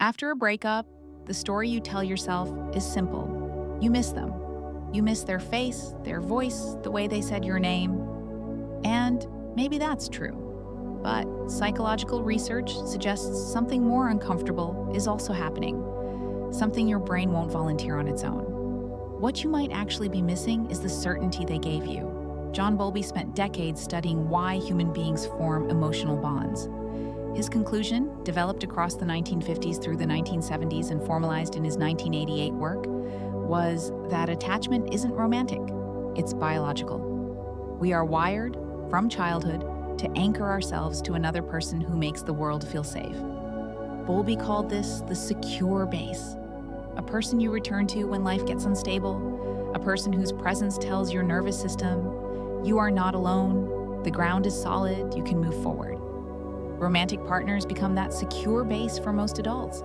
After a breakup, the story you tell yourself is simple. You miss them. You miss their face, their voice, the way they said your name. And maybe that's true. But psychological research suggests something more uncomfortable is also happening, something your brain won't volunteer on its own. What you might actually be missing is the certainty they gave you. John Bowlby spent decades studying why human beings form emotional bonds. His conclusion, developed across the 1950s through the 1970s and formalized in his 1988 work, was that attachment isn't romantic, it's biological. We are wired, from childhood, to anchor ourselves to another person who makes the world feel safe. Bowlby called this the secure base. A person you return to when life gets unstable, a person whose presence tells your nervous system, you are not alone, the ground is solid, you can move forward. Romantic partners become that secure base for most adults,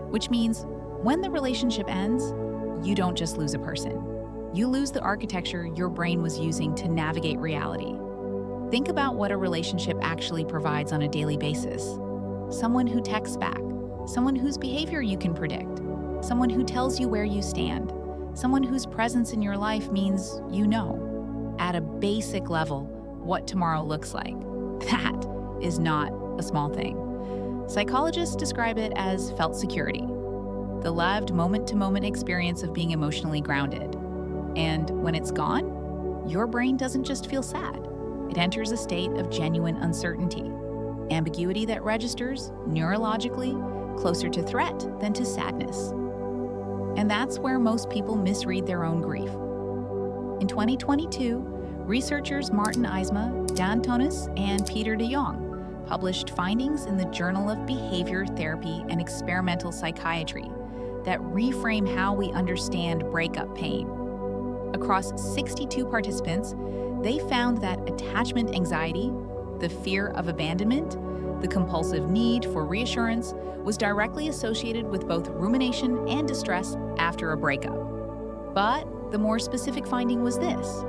which means when the relationship ends, you don't just lose a person. You lose the architecture your brain was using to navigate reality. Think about what a relationship actually provides on a daily basis. Someone who texts back, someone whose behavior you can predict, someone who tells you where you stand, someone whose presence in your life means you know, at a basic level, what tomorrow looks like. That is not a small thing. Psychologists describe it as felt security, the loved moment-to-moment experience of being emotionally grounded. And when it's gone, your brain doesn't just feel sad. It enters a state of genuine uncertainty, ambiguity that registers neurologically closer to threat than to sadness. And that's where most people misread their own grief. In 2022, researchers Martin Eisma, Dan Tonis, and Peter de Jong published findings in the Journal of Behavior Therapy and Experimental Psychiatry that reframe how we understand breakup pain. Across 62 participants, they found that attachment anxiety, the fear of abandonment, the compulsive need for reassurance was directly associated with both rumination and distress after a breakup. But the more specific finding was this: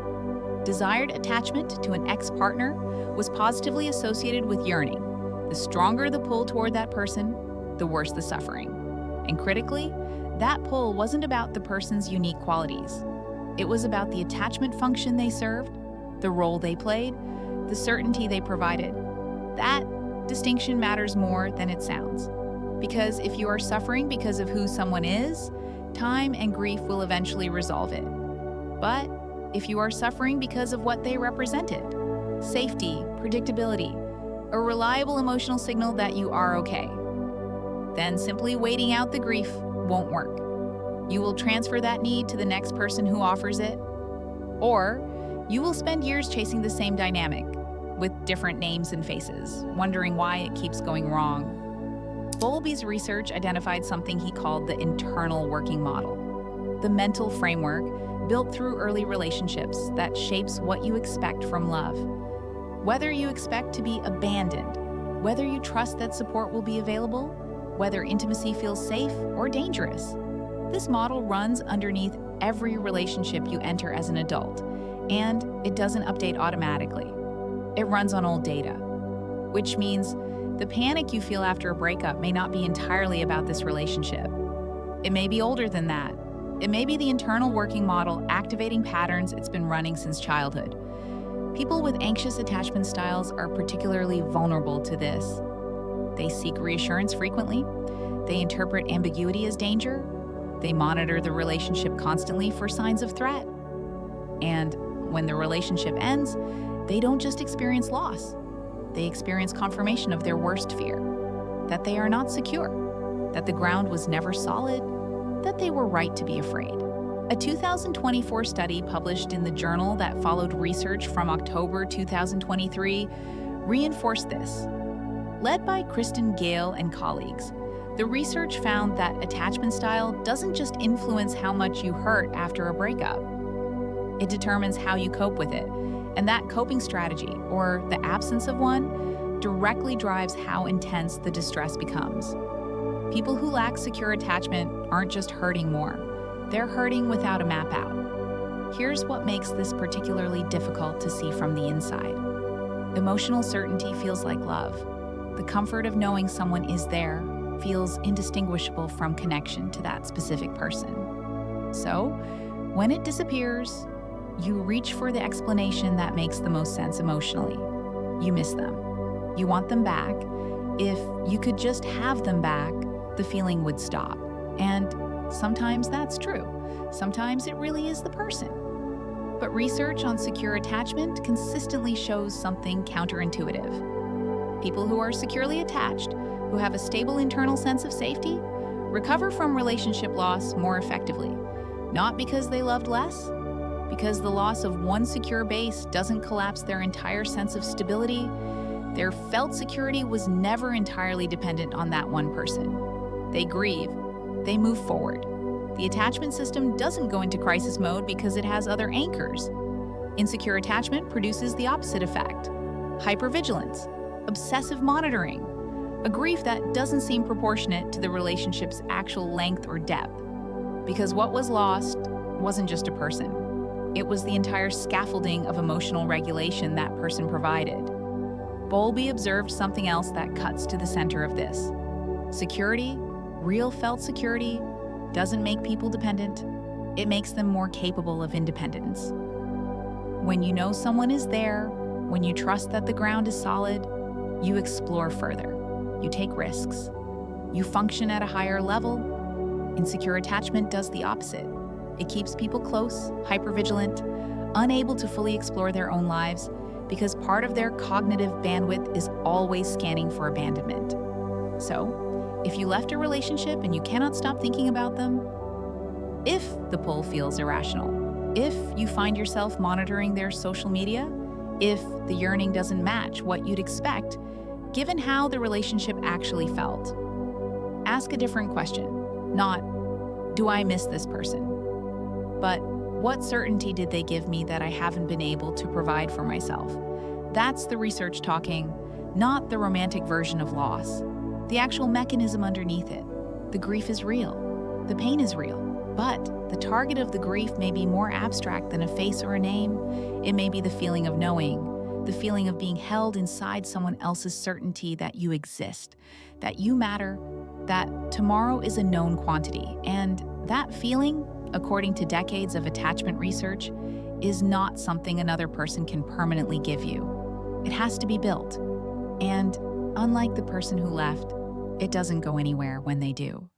desired attachment to an ex-partner was positively associated with yearning. The stronger the pull toward that person, the worse the suffering. And critically, that pull wasn't about the person's unique qualities. It was about the attachment function they served, the role they played, the certainty they provided. That distinction matters more than it sounds. Because if you are suffering because of who someone is, time and grief will eventually resolve it. But if you are suffering because of what they represented, safety, predictability, a reliable emotional signal that you are okay, then simply waiting out the grief won't work. You will transfer that need to the next person who offers it, or you will spend years chasing the same dynamic with different names and faces, wondering why it keeps going wrong. Bowlby's research identified something he called the internal working model, the mental framework built through early relationships that shapes what you expect from love. Whether you expect to be abandoned, whether you trust that support will be available, whether intimacy feels safe or dangerous. This model runs underneath every relationship you enter as an adult, and it doesn't update automatically. It runs on old data, which means the panic you feel after a breakup may not be entirely about this relationship. It may be older than that. It may be the internal working model activating patterns it's been running since childhood. People with anxious attachment styles are particularly vulnerable to this. They seek reassurance frequently. They interpret ambiguity as danger. They monitor the relationship constantly for signs of threat. And when the relationship ends, they don't just experience loss. They experience confirmation of their worst fear, that they are not secure, that the ground was never solid, that they were right to be afraid. A 2024 study published in the journal that followed research from October 2023 reinforced this. Led by Kristen Gale and colleagues, the research found that attachment style doesn't just influence how much you hurt after a breakup. It determines how you cope with it, and that coping strategy, or the absence of one, directly drives how intense the distress becomes. People who lack secure attachment aren't just hurting more, they're hurting without a map out. Here's what makes this particularly difficult to see from the inside. Emotional certainty feels like love, the comfort of knowing someone is there, feels indistinguishable from connection to that specific person. So, when it disappears, you reach for the explanation that makes the most sense emotionally. You miss them. You want them back. If you could just have them back, the feeling would stop. And sometimes that's true. Sometimes it really is the person. But research on secure attachment consistently shows something counterintuitive. People who are securely attached, who have a stable internal sense of safety, recover from relationship loss more effectively. Not because they loved less, because the loss of one secure base doesn't collapse their entire sense of stability. Their felt security was never entirely dependent on that one person. They grieve. They move forward. The attachment system doesn't go into crisis mode because it has other anchors. Insecure attachment produces the opposite effect: hypervigilance, obsessive monitoring, a grief that doesn't seem proportionate to the relationship's actual length or depth. Because what was lost wasn't just a person. It was the entire scaffolding of emotional regulation that person provided. Bowlby observed something else that cuts to the center of this. Security, real felt security, doesn't make people dependent. It makes them more capable of independence. When you know someone is there, when you trust that the ground is solid, you explore further. You take risks. You function at a higher level. Insecure attachment does the opposite. It keeps people close, hypervigilant, unable to fully explore their own lives because part of their cognitive bandwidth is always scanning for abandonment. So, if you left a relationship and you cannot stop thinking about them, if the pull feels irrational, if you find yourself monitoring their social media, if the yearning doesn't match what you'd expect, given how the relationship actually felt, ask a different question. Not, do I miss this person? But what certainty did they give me that I haven't been able to provide for myself? That's the research talking, not the romantic version of loss. The actual mechanism underneath it. The grief is real. The pain is real. But the target of the grief may be more abstract than a face or a name. It may be the feeling of knowing, the feeling of being held inside someone else's certainty that you exist, that you matter, that tomorrow is a known quantity. And that feeling, according to decades of attachment research, is not something another person can permanently give you. It has to be built. And unlike the person who left, it doesn't go anywhere when they do.